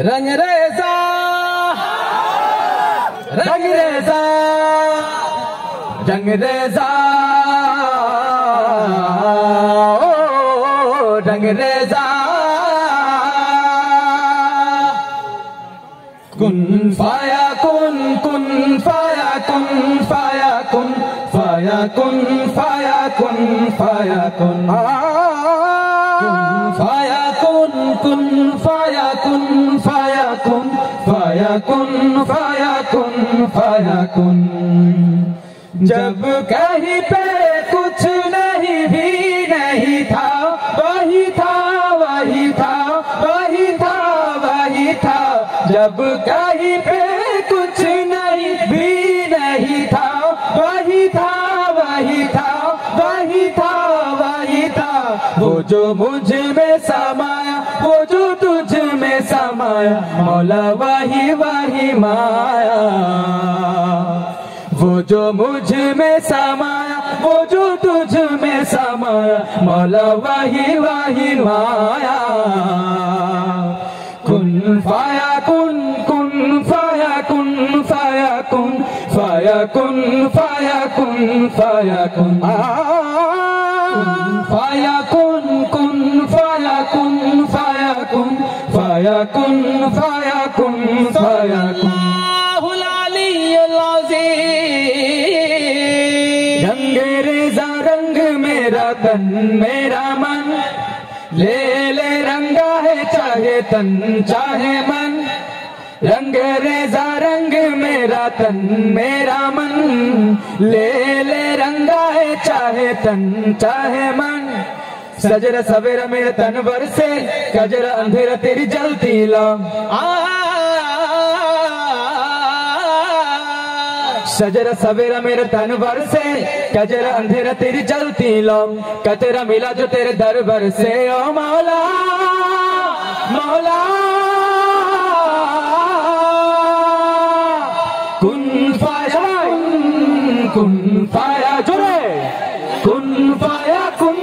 रंगरेज़ा रंगरेज़ा रंगरेज़ा ओ रंगरेज़ा कुन फाया कुन कुन फाया कुन फाया कुन फाया कुन फाया कुन फाया कुन फाया कुन कुन फाया कुन फाया कुन फाया कुन फाया कुन फाया कुन। जब कहीं पे कुछ नहीं भी नहीं था वही था वही था वही था वही था। जब कहीं पे कुछ नहीं भी नहीं था वही था वही था वही था वही था। वो जो मुझ में समाया वो जो तुझ में समाया मौला वही वही माया। वो जो मुझ में समाया वो जो तुझ में समाया मौला वही वही माया। कुन फाया कुन कुन फाया कुन फाया कुन फाया कुन फाया कुन फाया कुन फाया कुन कुन फाया कुन फाया कुन फाया कुन फाया कुन फाया कुन। रंगरेज़ा रंग मेरा तन मेरा मन ले ले रंगा है चाहे तन चाहे मन। रंगरेज़ा रंग मेरा तन मेरा मन ले ले रंगा है चाहे तन चाहे मन। सजरा सवेरा मेरे तन भर से कजरा अंधेरा तेरी जलती लो सजरा सवेरा मेरे तन भर से कजरा अंधेरा तेरी जलती लो। कतरा मिला जो तेरे दरबार से ओ मौला मौला। कुन फाया कुन फाया जोरे कुन फाया कुन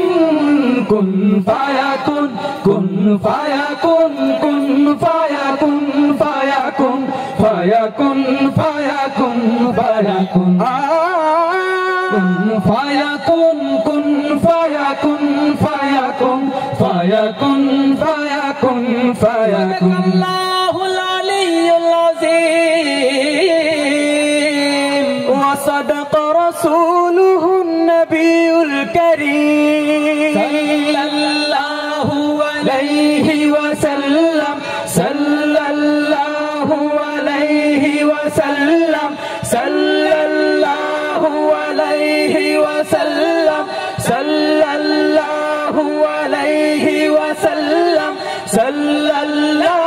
कुन फाया कुन कुन फाया कुन कुन फाया कुन फाया कुन फाया कुन फाया कुन फाया कुन कुन फाया कुन कुन फाया कुन फाया कुन फाया कुन फाया कुन फाया कुन। अल्लाहुल अलियुल अज़ीम व सदक़ रसूलुहुन नबियुल करीम सल्लल्लाहु अलैहि वसल्लम सल्लल्लाहु अलैहि वसल्लम सल्लल्लाहु अलैहि वसल्लम सल्लल्लाहु अलैहि वसल्लम सल्लल्लाहु